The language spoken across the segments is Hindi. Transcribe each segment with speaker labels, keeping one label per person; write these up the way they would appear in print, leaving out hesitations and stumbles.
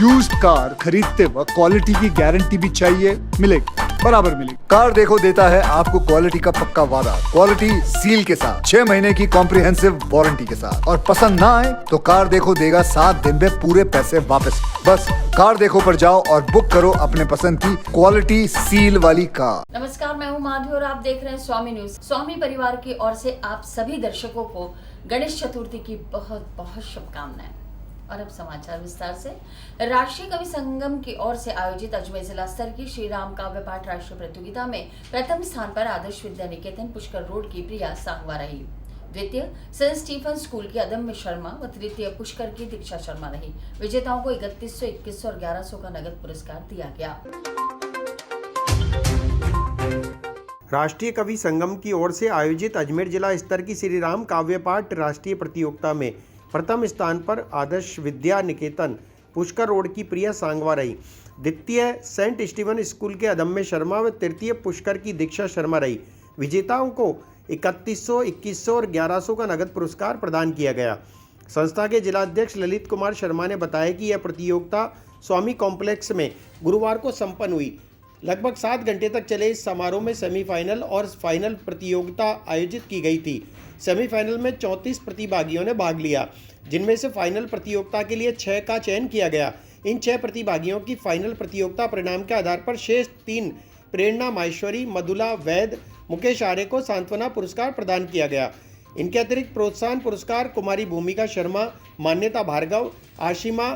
Speaker 1: यूज्ड कार खरीदते वक्त क्वालिटी की गारंटी भी चाहिए, मिलेगी, बराबर मिलेगी।
Speaker 2: कार देखो देता है आपको क्वालिटी का पक्का वादा, क्वालिटी सील के साथ, 6 महीने की कॉम्प्रिहेंसिव वारंटी के साथ। और पसंद ना आए तो कार देखो देगा 7 दिन में पूरे पैसे वापस। बस कार देखो पर जाओ और बुक करो अपने पसंद की क्वालिटी सील वाली कार।
Speaker 3: नमस्कार, मैं हूं माधवी और आप देख रहे हैं स्वामी न्यूज। स्वामी परिवार की ओर से आप सभी दर्शकों को गणेश चतुर्थी की बहुत बहुत शुभकामनाएं। और अब समाचार विस्तार से। राष्ट्रीय कवि संगम की ओर से आयोजित अजमेर जिला स्तर की श्री राम काव्य पाठ राष्ट्रीय प्रतियोगिता में प्रथम स्थान पर आदर्श विद्या निकेतन पुष्कर रोड की प्रिया सांगवा रही। द्वितीय सेंट स्टीफन स्कूल की अदम्य शर्मा व तृतीय पुष्कर की दीक्षा शर्मा रही। विजेताओं को 3100, 2100 और 1100 का नगद पुरस्कार दिया गया।
Speaker 4: राष्ट्रीय कवि संगम की ओर से आयोजित अजमेर जिला स्तर की श्री राम काव्य पाठ राष्ट्रीय प्रतियोगिता में प्रथम स्थान पर आदर्श विद्या निकेतन पुष्कर रोड की प्रिया सांगवा रही। द्वितीय सेंट स्टीवन स्कूल के अदम्य शर्मा व तृतीय पुष्कर की दीक्षा शर्मा रही। विजेताओं को 3100, 2100 और 1100 का नगद पुरस्कार प्रदान किया गया। संस्था के जिलाध्यक्ष ललित कुमार शर्मा ने बताया कि यह प्रतियोगिता स्वामी कॉम्प्लेक्स में गुरुवार को संपन्न हुई। लगभग 7 घंटे तक चले इस समारोह में सेमीफाइनल और फाइनल प्रतियोगिता आयोजित की गई थी। सेमीफाइनल में 34 प्रतिभागियों ने भाग लिया, जिनमें से फाइनल प्रतियोगिता के लिए 6 का चयन किया गया। इन 6 प्रतिभागियों की फाइनल प्रतियोगिता परिणाम के आधार पर शेष 3 प्रेरणा माहेश्वरी, मधुला वैद, मुकेश आर्य को सांत्वना पुरस्कार प्रदान किया गया। इनके अतिरिक्त प्रोत्साहन पुरस्कार कुमारी भूमिका शर्मा, मान्यता भार्गव, आशिमा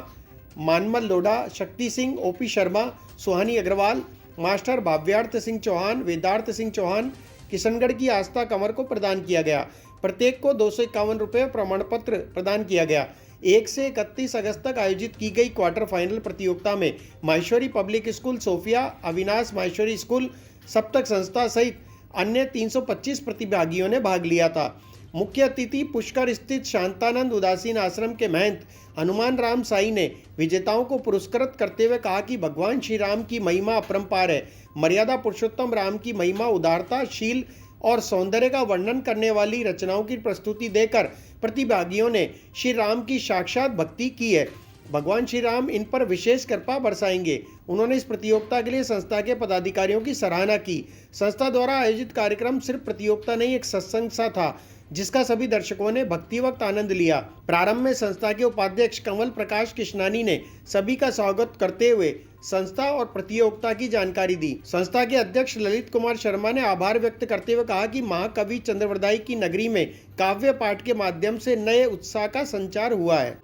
Speaker 4: मानमल लोढ़ा, शक्ति सिंह, ओपी शर्मा, सुहानी अग्रवाल, मास्टर भाव्यार्थ सिंह चौहान, वेदार्थ सिंह चौहान, किशनगढ़ की आस्था कंवर को प्रदान किया गया। प्रत्येक को 251 रुपये प्रमाण पत्र प्रदान किया गया। 1 से 31 अगस्त तक आयोजित की गई क्वार्टर फाइनल प्रतियोगिता में Maheshwari public school Sophia, Avinash Maheshwari school, Saptak संस्था सहित अन्य 325 प्रतिभागियों ने भाग लिया था। मुख्य अतिथि पुष्कर स्थित शांतानंद उदासीन आश्रम के महंत हनुमान राम साई ने विजेताओं को पुरस्कृत करते हुए कहा कि भगवान श्री राम की महिमा अपरंपार है। मर्यादा पुरुषोत्तम राम की महिमा उदारता, शील और सौंदर्य का वर्णन करने वाली रचनाओं की प्रस्तुति देकर प्रतिभागियों ने श्री राम की साक्षात भक्ति की है। भगवान श्री राम इन पर विशेष कृपा बरसाएंगे। उन्होंने इस प्रतियोगिता के लिए संस्था के पदाधिकारियों की सराहना की। संस्था द्वारा आयोजित कार्यक्रम सिर्फ प्रतियोगिता नहीं, एक सत्संग सा था, जिसका सभी दर्शकों ने भक्ति वक्त आनंद लिया। प्रारंभ में संस्था के उपाध्यक्ष कंवल प्रकाश कृष्णानी ने सभी का स्वागत करते हुए संस्था और प्रतियोगिता की जानकारी दी। संस्था के अध्यक्ष ललित कुमार शर्मा ने आभार व्यक्त करते हुए कहा कि महाकवि चंद्रवरदाई की नगरी में काव्य पाठ के माध्यम से नए उत्साह का संचार हुआ है।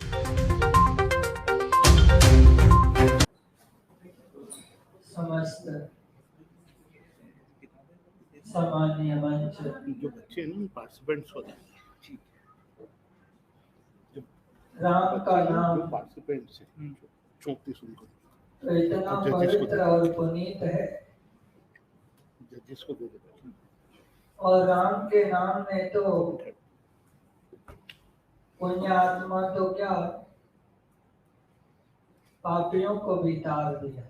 Speaker 5: समस्त सामान्य मंच
Speaker 6: जो बच्चे हैं पार्टिसिपेंट्स होते हैं, ठीक है,
Speaker 5: राम का नाम
Speaker 6: जो पार्टिसिपेंट्स हैं 34 उनको
Speaker 5: तो इतना पवित्र और पुनीत है,
Speaker 6: जजेस को दे देते हैं।
Speaker 5: और राम के नाम ने तो पुण्य आत्मा तो क्या पापियों को भी तार दिया।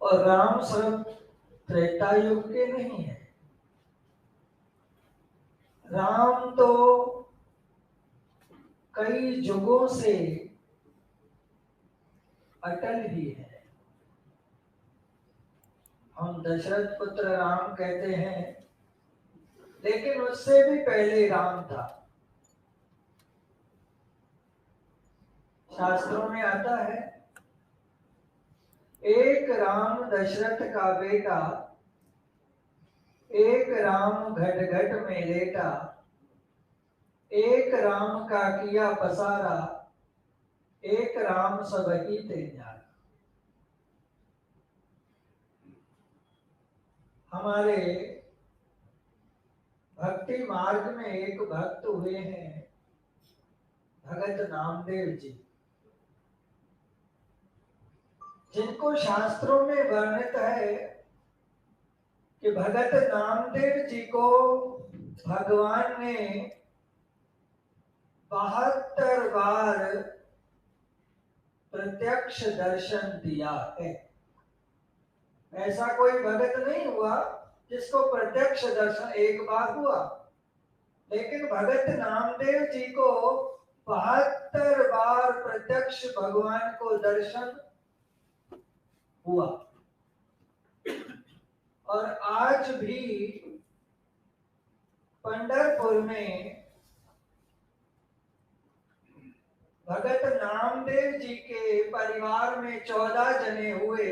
Speaker 5: और राम सिर्फ त्रेता युग के नहीं है, राम तो कई युगों से अटल ही है। हम दशरथ पुत्र राम कहते हैं, लेकिन उससे भी पहले राम था। शास्त्रों में आता है, एक राम दशरथ का बेटा, एक राम घट घट में लेटा, एक राम का किया पसारा, एक राम सब ही ते जाना। हमारे भक्ति मार्ग में एक भक्त हुए हैं भगत नामदेव जी, जिनको शास्त्रों में वर्णित है कि भगत नामदेव जी को भगवान ने 72 बार प्रत्यक्ष दर्शन दिया है। ऐसा कोई भगत नहीं हुआ जिसको प्रत्यक्ष दर्शन एक बार हुआ, लेकिन भगत नामदेव जी को 72 बार प्रत्यक्ष भगवान को दर्शन हुआ। और आज भी पंढरपुर में भगत नामदेव जी के परिवार में 14 जने हुए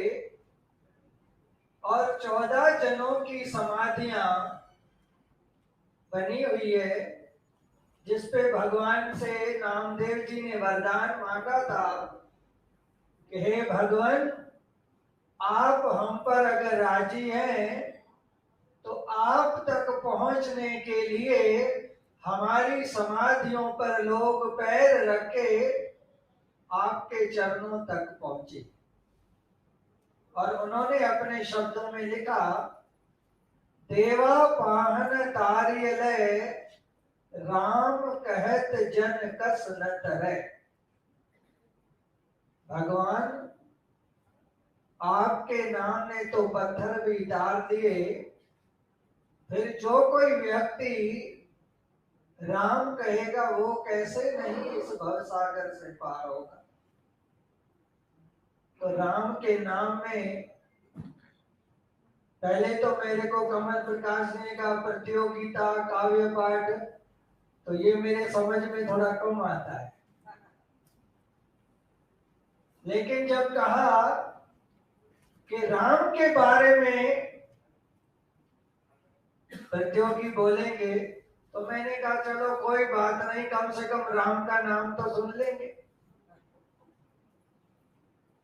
Speaker 5: और 14 जनों की समाधियां बनी हुई है, जिसपे भगवान से नामदेव जी ने वरदान मांगा था कि हे भगवान, आप हम पर अगर राजी हैं तो आप तक पहुंचने के लिए हमारी समाधियों पर लोग पैर रखे आपके चरणों तक पहुंचे। और उन्होंने अपने शब्दों में लिखा, देवा पाहन तारियलय राम कहत जन कस न तरह। भगवान, आपके नाम ने तो पत्थर भी डाल दिए, फिर जो कोई व्यक्ति राम कहेगा वो कैसे नहीं इस भवसागर से पार होगा। तो राम के नाम में पहले तो मेरे को कमल प्रकाश ने का प्रतियोगिता काव्य पाठ, तो ये मेरे समझ में थोड़ा कम आता है। लेकिन जब कहा कि राम के बारे में प्रतियोगी बोलेंगे, तो मैंने कहा चलो कोई बात नहीं, कम से कम राम का नाम तो सुन लेंगे।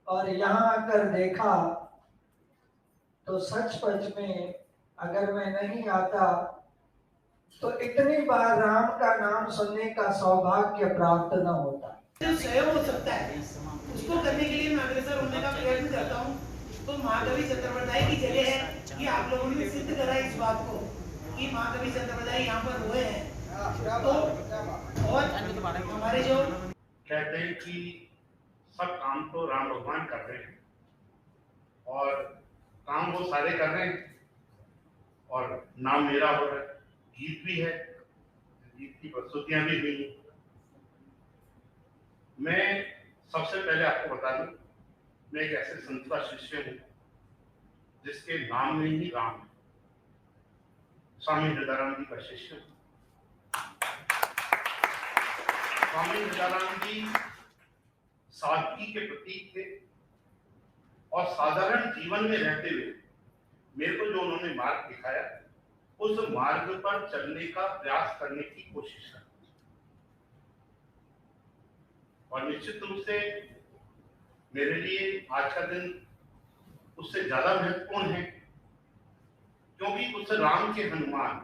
Speaker 5: और यहां आकर देखा तो सचमुच में अगर मैं नहीं आता तो इतनी बार राम का नाम सुनने का सौभाग्य प्राप्त न होता।
Speaker 7: जो स्वयं हो सकता है उसको करने के लिए मैं अग्रसर होने का प्रयत्न करता हूँ। तो महाकवि चतुर्वेदी की जगह है कि आप लोगों ने सिद्ध करा इस बात को कि महाकवि चतुर्वेदी यहाँ पर हुए हैं। तो और हमारे जो
Speaker 8: कहते हैं कि सब काम तो राम भगवान कर रहे हैं और काम वो सारे कर रहे हैं और नाम मेरा हो रहा है, गीत भी है, गीत की प्रस्तुतियां भी हुई। मैं सबसे पहले आपको बता दूं, मैं एक ऐसे संत का शिष्य हूं जिसके नाम में ही राम है। स्वामी हृदयानंद जी का शिष्य हूं। स्वामी हृदयानंद जी सादगी के प्रतीक थे और साधारण जीवन में रहते हुए मेरे को जो उन्होंने मार्ग दिखाया उस मार्ग पर चलने का प्रयास करने की कोशिश कर। और निश्चित रूप से मेरे लिए आज का दिन उससे ज्यादा महत्वपूर्ण है, क्योंकि उस राम के हनुमान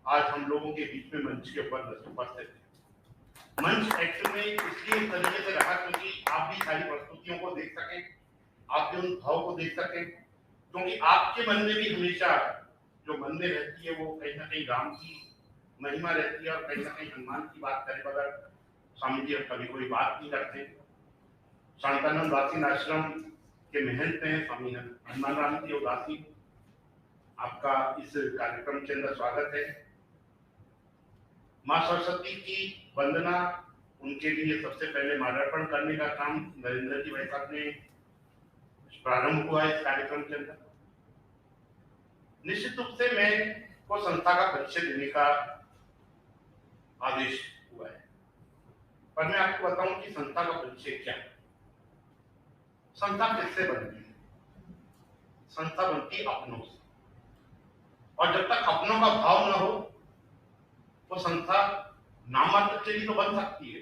Speaker 8: आज हम लोगों के बीच में मंच के ऊपर उपस्थित है। मंच एक्चुअल में इसलिए इस तरीके से रहा क्योंकि आप भी सारी प्रस्तुतियों को देख सकें, आपके उन भाव को देख सकें, क्योंकि आपके मन में भी हमेशा जो मन में रहती है वो कहीं ना कहीं राम की महिमा रहती है और कहीं ना कहीं हनुमान की बात करे बगैर स्वामी जी कभी कोई बात नहीं करते। शांतानंद वासी आश्रम के महंत हैं स्वामी हनुमान राम जी उदासी, आपका इस कार्यक्रम के अंदर स्वागत है। माँ सरस्वती की वंदना, उनके लिए सबसे पहले माल्यार्पण करने का काम नरेंद्र जी भाई साहब ने प्रारंभ हुआ इस कार्यक्रम के अंदर। निश्चित रूप से मैं को संस्था का परिचय देने का आदेश हुआ है, पर मैं आपको बताऊं कि संस्था का परिचय क्या है। संस्था किससे बनती है? संस्था बनती है अपनों से, और जब तक अपनों का भाव न हो वो संस्था नाम मात्र के लिए तो बन सकती है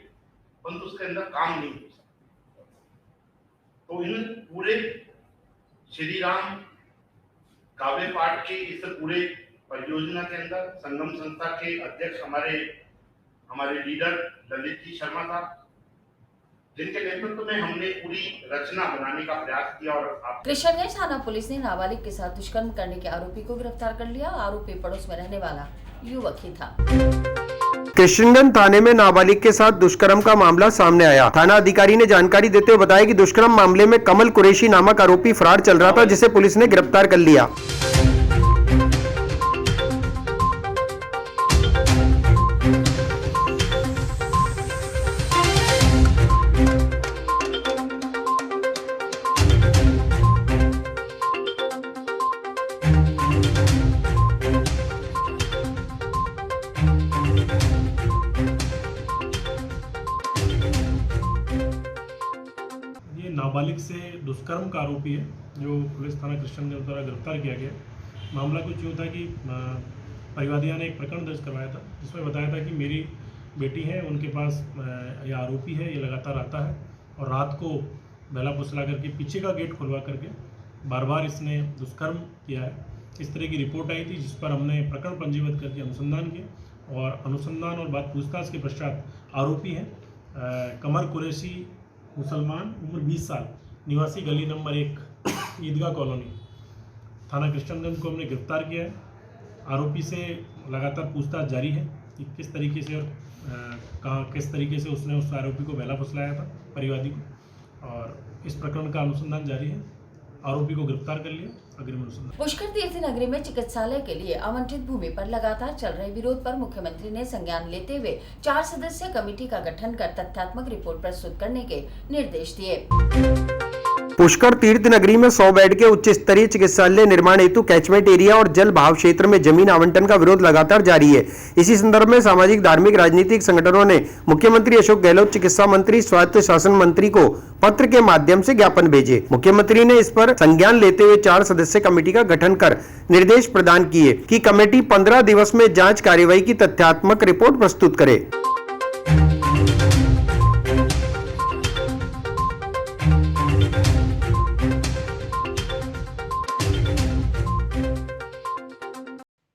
Speaker 8: परंतु उसके अंदर काम नहीं हो सकता। तो इन पूरे श्री राम काव्य पाठ के इस पूरे परियोजना के अंदर संगम संस्था के अध्यक्ष हमारे लीडर ललित जी शर्मा साहब, जिनके नेतृत्व में हमने पूरी रचना बनाने का प्रयास किया। और
Speaker 3: कृष्णगंज थाना पुलिस ने नाबालिग के साथ दुष्कर्म करने के आरोपी को गिरफ्तार कर लिया। आरोपी पड़ोस में रहने वाला युवक ही था।
Speaker 4: कृष्णगंज थाने में नाबालिग के साथ दुष्कर्म का मामला सामने आया। थाना अधिकारी ने जानकारी देते हुए बताया कि दुष्कर्म मामले में कमल कुरैशी नामक आरोपी फरार चल रहा था, जिसे पुलिस ने गिरफ्तार कर लिया।
Speaker 9: ये नाबालिग से दुष्कर्म का आरोपी है जो पुलिस थाना कृष्णगंज द्वारा गिरफ्तार किया गया। मामला कुछ यूँ था कि परिवादिया ने एक प्रकरण दर्ज करवाया था जिसमें बताया था कि मेरी बेटी है, उनके पास ये आरोपी है, ये लगातार आता है और रात को बहला फुसला करके पीछे का गेट खुलवा करके बार बार इसने दुष्कर्म किया है। इस तरह की रिपोर्ट आई थी जिस पर हमने प्रकरण पंजीबद्ध करके अनुसंधान किया और अनुसंधान और बात पूछताछ के पश्चात आरोपी हैं कमर कुरैशी मुसलमान, उम्र 20 साल, निवासी गली नंबर 1 ईदगाह कॉलोनी, थाना कृष्णगंज को हमने गिरफ्तार किया है। आरोपी से लगातार पूछताछ जारी है कि किस तरीके से और किस तरीके से उसने उस आरोपी को बहला फुसलाया था परिवादी को, और इस प्रकरण का अनुसंधान जारी है। आरोपी को गिरफ्तार कर लिया। अग्रिम अनुसंधान।
Speaker 3: पुष्कर तीर्थ नगरी में चिकित्सालय के लिए आवंटित भूमि पर लगातार चल रहे विरोध पर मुख्यमंत्री ने संज्ञान लेते हुए 4 सदस्यीय कमेटी का गठन कर तथ्यात्मक रिपोर्ट प्रस्तुत करने के निर्देश दिए।
Speaker 4: पुष्कर तीर्थ नगरी में 100 बेड के उच्च स्तरीय चिकित्सालय निर्माण हेतु कैचमेंट एरिया और जल भाव क्षेत्र में जमीन आवंटन का विरोध लगातार जारी है। इसी संदर्भ में सामाजिक, धार्मिक, राजनीतिक संगठनों ने मुख्यमंत्री अशोक गहलोत, चिकित्सा मंत्री, स्वायत्त शासन मंत्री को पत्र के माध्यम से ज्ञापन भेजे। मुख्यमंत्री ने इस पर संज्ञान लेते हुए 4 सदस्यीय कमेटी का गठन कर निर्देश प्रदान किए कि कमेटी 15 दिवस में जाँच कार्यवाही की तथ्यात्मक रिपोर्ट प्रस्तुत करे।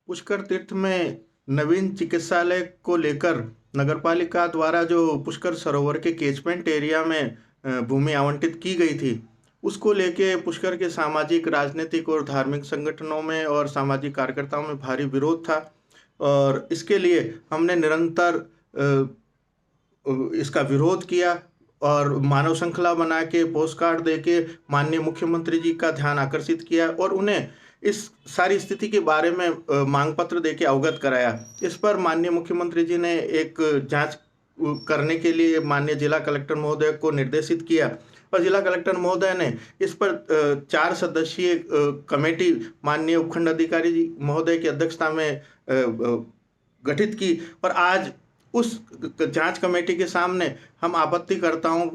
Speaker 10: पुष्कर तीर्थ में नवीन चिकित्सालय को लेकर नगरपालिका द्वारा जो पुष्कर सरोवर के कैचमेंट एरिया में भूमि आवंटित की गई थी, उसको लेके पुष्कर के सामाजिक, राजनीतिक और धार्मिक संगठनों में और सामाजिक कार्यकर्ताओं में भारी विरोध था और इसके लिए हमने निरंतर इसका विरोध किया और मानव श्रृंखला बना के पोस्ट कार्ड दे के माननीय मुख्यमंत्री जी का ध्यान आकर्षित किया और उन्हें इस सारी स्थिति के बारे में मांग पत्र देके अवगत कराया। इस पर माननीय मुख्यमंत्री जी ने एक जांच करने के लिए माननीय जिला कलेक्टर महोदय को निर्देशित किया और जिला कलेक्टर महोदय ने इस पर 4 सदस्यीय कमेटी माननीय उपखंड अधिकारी जी महोदय की अध्यक्षता में गठित की और आज उस जांच कमेटी के सामने हम आपत्तिकर्ताओं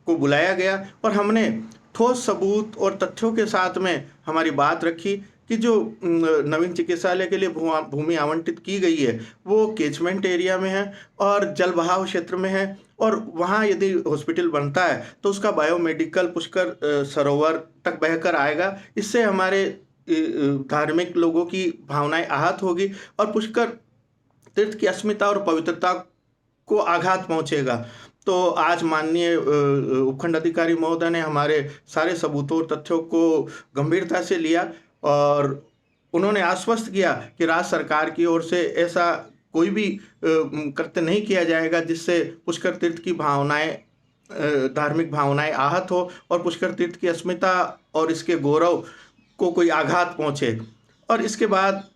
Speaker 10: को बुलाया गया और हमने ठोस सबूत और तथ्यों के साथ में हमारी बात रखी कि जो नवीन चिकित्सालय के लिए भूमि आवंटित की गई है वो कैचमेंट एरिया में है और जल बहाव क्षेत्र में है और वहाँ यदि हॉस्पिटल बनता है तो उसका बायोमेडिकल पुष्कर सरोवर तक बहकर आएगा। इससे हमारे धार्मिक लोगों की भावनाएं आहत होगी और पुष्कर तीर्थ की अस्मिता और पवित्रता को आघात पहुँचेगा। तो आज माननीय उपखंड अधिकारी महोदय ने हमारे सारे सबूतों और तथ्यों को गंभीरता से लिया और उन्होंने आश्वस्त किया कि राज्य सरकार की ओर से ऐसा कोई भी कृत्य नहीं किया जाएगा जिससे पुष्कर तीर्थ की भावनाएं, धार्मिक भावनाएं आहत हो और पुष्कर तीर्थ की अस्मिता और इसके गौरव को कोई आघात पहुंचे। और इसके बाद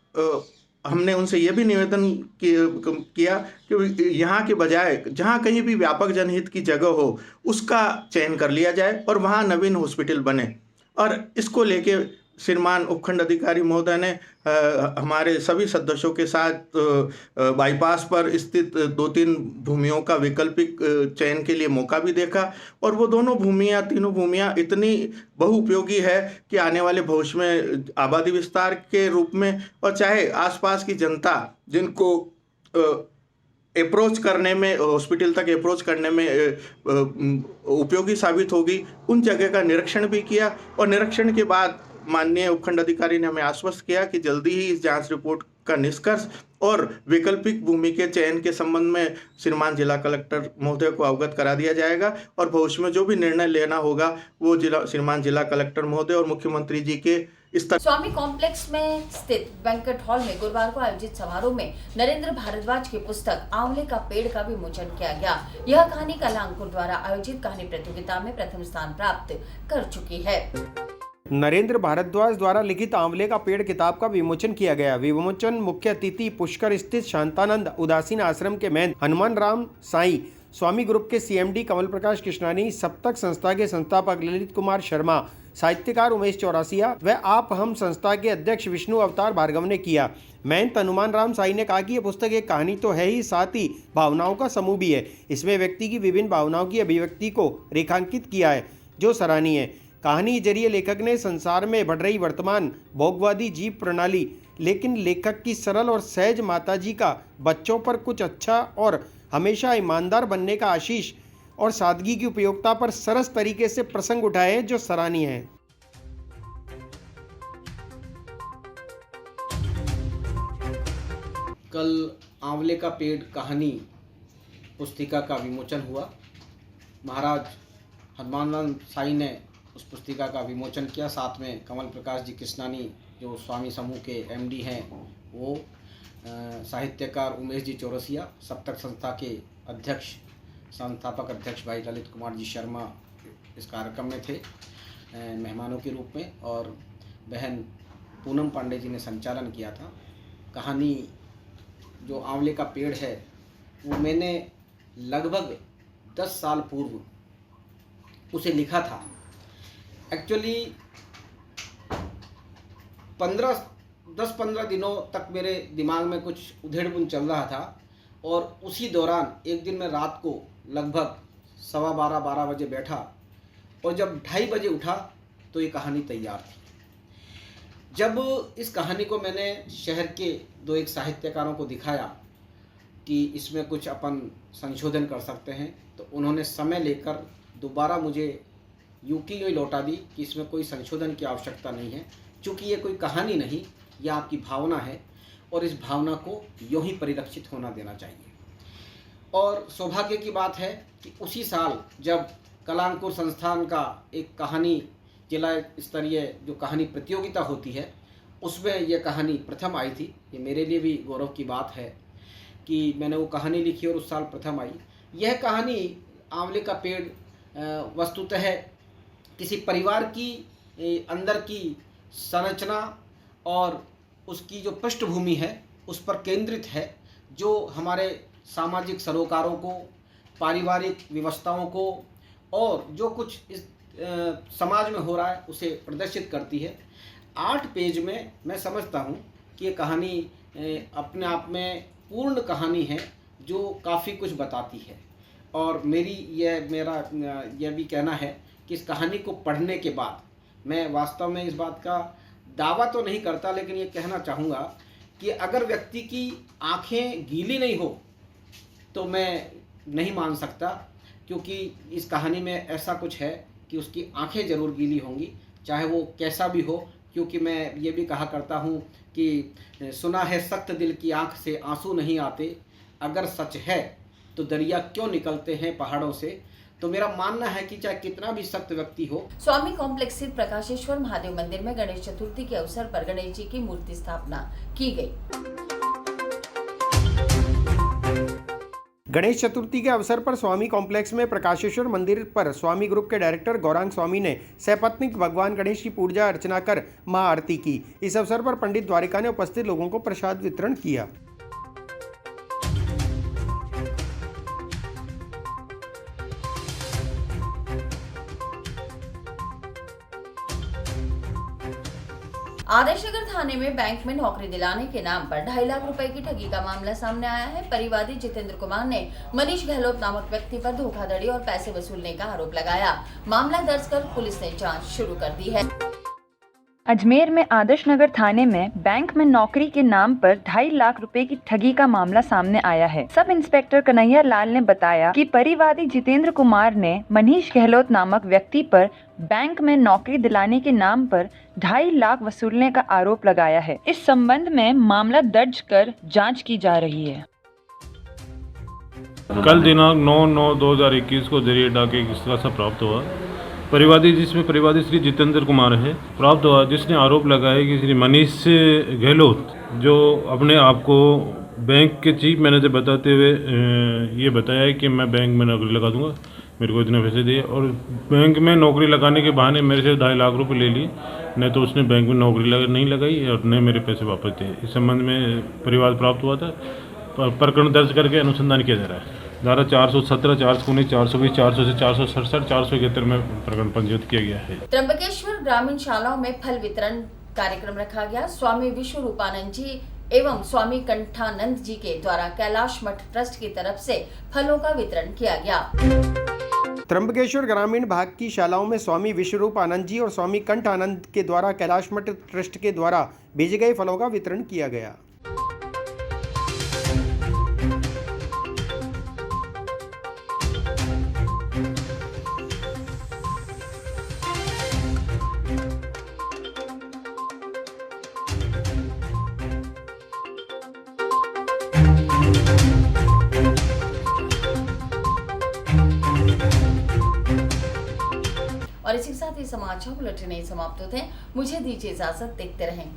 Speaker 10: हमने उनसे यह भी निवेदन किया कि यहाँ के बजाय जहाँ कहीं भी व्यापक जनहित की जगह हो उसका चयन कर लिया जाए और वहाँ नवीन हॉस्पिटल बने। और इसको लेके श्रीमान उपखंड अधिकारी महोदय ने हमारे सभी सदस्यों के साथ बाईपास पर स्थित 2-3 भूमियों का वैकल्पिक चयन के लिए मौका भी देखा और वो दोनों भूमियाँ, तीनों भूमियाँ इतनी बहुउपयोगी है कि आने वाले भविष्य में आबादी विस्तार के रूप में और चाहे आसपास की जनता जिनको अप्रोच करने में, हॉस्पिटल तक अप्रोच करने में उपयोगी साबित होगी, उन जगह का निरीक्षण भी किया और निरीक्षण के बाद माननीय उपखंड अधिकारी ने हमें आश्वस्त किया कि जल्दी ही इस जांच रिपोर्ट का निष्कर्ष और वैकल्पिक भूमि के चयन के संबंध में श्रीमान जिला कलेक्टर महोदय को अवगत करा दिया जाएगा और भविष्य में जो भी निर्णय लेना होगा वो श्रीमान जिला कलेक्टर महोदय और मुख्यमंत्री जी के इस तरह।
Speaker 3: स्वामी कॉम्प्लेक्स में स्थित बैंक्वेट हॉल में गुरुवार को आयोजित समारोह में नरेंद्र भारद्वाज की पुस्तक आंवले का पेड़ का विमोचन किया गया। यह कहानी कला अंकुर द्वारा आयोजित कहानी प्रतियोगिता में प्रथम स्थान प्राप्त कर चुकी है।
Speaker 4: नरेंद्र भारद्वाज द्वारा लिखित आंवले का पेड़ किताब का विमोचन किया गया। विमोचन मुख्य अतिथि पुष्कर स्थित शांतानंद उदासीन आश्रम के महंत हनुमान राम साई, स्वामी ग्रुप के सीएमडी कमल प्रकाश कृष्णानी, सप्तक संस्था के संस्थापक ललित कुमार शर्मा, साहित्यकार उमेश चौरासिया व आप हम संस्था के अध्यक्ष विष्णु अवतार भार्गव ने किया। महंत हनुमान राम साई ने कहा कि यह पुस्तक एक कहानी तो है ही, साथ ही भावनाओं का समूह भी है। इसमें व्यक्ति की विभिन्न भावनाओं की अभिव्यक्ति को रेखांकित किया है। जो सराहनीय है। कहानी के जरिए लेखक ने संसार में बढ़ रही वर्तमान भोगवादी जीव प्रणाली, लेकिन लेखक की सरल और सहज माताजी का बच्चों पर कुछ अच्छा और हमेशा ईमानदार बनने का आशीष और सादगी की उपयोगिता पर सरस तरीके से प्रसंग उठाए हैं, जो सराहनीय है।
Speaker 11: कल आंवले का पेड़ कहानी पुस्तिका का विमोचन हुआ। महाराज हनुमानंद साई ने उस पुस्तिका का विमोचन किया। साथ में कमल प्रकाश जी कृष्णानी जो स्वामी समूह के एमडी हैं, वो साहित्यकार उमेश जी चौरसिया, सप्तक संस्था के अध्यक्ष संस्थापक अध्यक्ष भाई ललित कुमार जी शर्मा इस कार्यक्रम में थे मेहमानों के रूप में, और बहन पूनम पांडे जी ने संचालन किया था। कहानी जो आंवले का पेड़ है वो मैंने लगभग 10 साल पूर्व उसे लिखा था। एक्चुअली 10-15 दिनों तक मेरे दिमाग में कुछ उधेड़-बुन चल रहा था, और उसी दौरान एक दिन मैं रात को लगभग 12:15 बजे बैठा, और जब 2:30 बजे उठा तो ये कहानी तैयार थी। जब इस कहानी को मैंने शहर के 2-1 साहित्यकारों को दिखाया कि इसमें कुछ अपन संशोधन कर सकते हैं, तो उन्होंने समय लेकर दोबारा मुझे यूं की यूं लौटा दी कि इसमें कोई संशोधन की आवश्यकता नहीं है, क्योंकि ये कोई कहानी नहीं, यह आपकी भावना है और इस भावना को यूं ही परिलक्षित होना देना चाहिए। और सौभाग्य की बात है कि उसी साल जब कलांकुर संस्थान का एक कहानी जिला स्तरीय जो कहानी प्रतियोगिता होती है, उसमें यह कहानी प्रथम आई थी। ये मेरे लिए भी गौरव की बात है कि मैंने वो कहानी लिखी और उस साल प्रथम आई। यह कहानी आंवले का पेड़ वस्तुतः किसी परिवार की अंदर की संरचना और उसकी जो पृष्ठभूमि है उस पर केंद्रित है, जो हमारे सामाजिक सरोकारों को, पारिवारिक व्यवस्थाओं को और जो कुछ इस समाज में हो रहा है उसे प्रदर्शित करती है। 8 पेज में मैं समझता हूँ कि ये कहानी अपने आप में पूर्ण कहानी है जो काफ़ी कुछ बताती है। और मेरा यह भी कहना है कि इस कहानी को पढ़ने के बाद मैं वास्तव में इस बात का दावा तो नहीं करता, लेकिन ये कहना चाहूँगा कि अगर व्यक्ति की आँखें गीली नहीं हो तो मैं नहीं मान सकता, क्योंकि इस कहानी में ऐसा कुछ है कि उसकी आंखें ज़रूर गीली होंगी, चाहे वो कैसा भी हो। क्योंकि मैं ये भी कहा करता हूँ कि सुना है सख्त दिल की आंख से आंसू नहीं आते, अगर सच है तो दरिया क्यों निकलते हैं पहाड़ों से। तो मेरा मानना है कि चाहे कितना भी सख्त व्यक्ति हो।
Speaker 3: स्वामी कॉम्प्लेक्स स्थित प्रकाशेश्वर महादेव मंदिर में गणेश चतुर्थी के अवसर पर गणेश जी की मूर्ति स्थापना की गई।
Speaker 4: गणेश चतुर्थी के अवसर पर स्वामी कॉम्प्लेक्स में प्रकाशेश्वर मंदिर पर स्वामी ग्रुप के डायरेक्टर गौरांग स्वामी ने सपत्नीक भगवान गणेश की पूजा अर्चना कर महाआरती की। इस अवसर पर पंडित द्वारिका ने उपस्थित लोगों को प्रसाद वितरण किया।
Speaker 3: आदर्शनगर थाने में बैंक में नौकरी दिलाने के नाम पर 2.5 लाख रुपए की ठगी का मामला सामने आया है। परिवादी जितेंद्र कुमार ने मनीष गहलोत नामक व्यक्ति पर धोखाधड़ी और पैसे वसूलने का आरोप लगाया। मामला दर्ज कर पुलिस ने जांच शुरू कर दी है।
Speaker 12: अजमेर में आदर्शनगर थाने में बैंक में नौकरी के नाम पर 2.5 लाख रुपए की ठगी का मामला सामने आया है। सब इंस्पेक्टर कन्हैया लाल ने बताया कि परिवादी जितेंद्र कुमार ने मनीष गहलोत नामक व्यक्ति पर बैंक में नौकरी दिलाने के नाम पर 2.5 लाख वसूलने का आरोप लगाया है। इस संबंध में मामला दर्ज कर जांच की जा रही है।
Speaker 13: कल दिनांक 9/9/2021 को जरिए डाके इस तरह से प्राप्त हुआ। परिवादी जिसमें परिवादी श्री जितेंद्र कुमार है प्राप्त हुआ, जिसने आरोप लगाया कि श्री मनीष गहलोत जो अपने आप को बैंक के चीफ मैनेजर बताते हुए ये बताया है कि मैं बैंक में नौकरी लगा दूंगा, मेरे को इतने पैसे दिए, और बैंक में नौकरी लगाने के बहाने मेरे से 2.5 लाख रुपए ले लिए। नहीं तो उसने बैंक में नौकरी नहीं लगाई और न मेरे पैसे वापस दिए। इस संबंध में परिवार प्राप्त हुआ था। प्रकरण दर्ज करके अनुसंधान किया जा रहा है। धारा 417, 419, 420, 400 से 467, 471 में प्रकरण पंजीकृत किया गया है।
Speaker 3: त्र्यंबकेश्वर ग्रामीण शालाओं में फल वितरण कार्यक्रम रखा गया। स्वामी विश्व रूपानंद जी एवं स्वामी कंठानंद जी के द्वारा कैलाश मठ ट्रस्ट की तरफ से फलों का वितरण किया गया।
Speaker 4: त्र्यंबकेश्वर ग्रामीण भाग की शालाओं में स्वामी विश्वरूप आनंद जी और स्वामी कंठ आनंद के द्वारा कैलाश मठ ट्रस्ट के द्वारा भेजे गए फलों का वितरण किया गया।
Speaker 3: और इसी के साथ ही समाचार बुलेटिन नहीं समाप्त होते हैं। मुझे दीजिए इजाजत, देखते रहें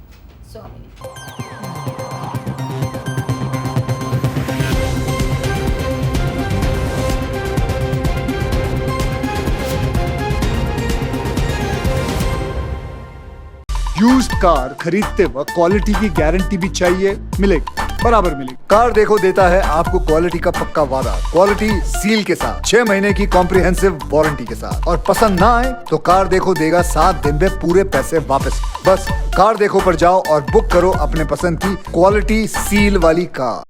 Speaker 3: स्वामी न्यूज़।
Speaker 1: यूज्ड कार खरीदते वक्त क्वालिटी की गारंटी भी चाहिए, मिलेगी, बराबर मिलेगी।
Speaker 2: कार देखो देता है आपको क्वालिटी का पक्का वादा, क्वालिटी सील के साथ, 6 महीने की कॉम्प्रिहेंसिव वारंटी के साथ। और पसंद ना आए तो कार देखो देगा 7 दिन में पूरे पैसे वापस। बस कार देखो पर जाओ और बुक करो अपने पसंद की क्वालिटी सील वाली कार।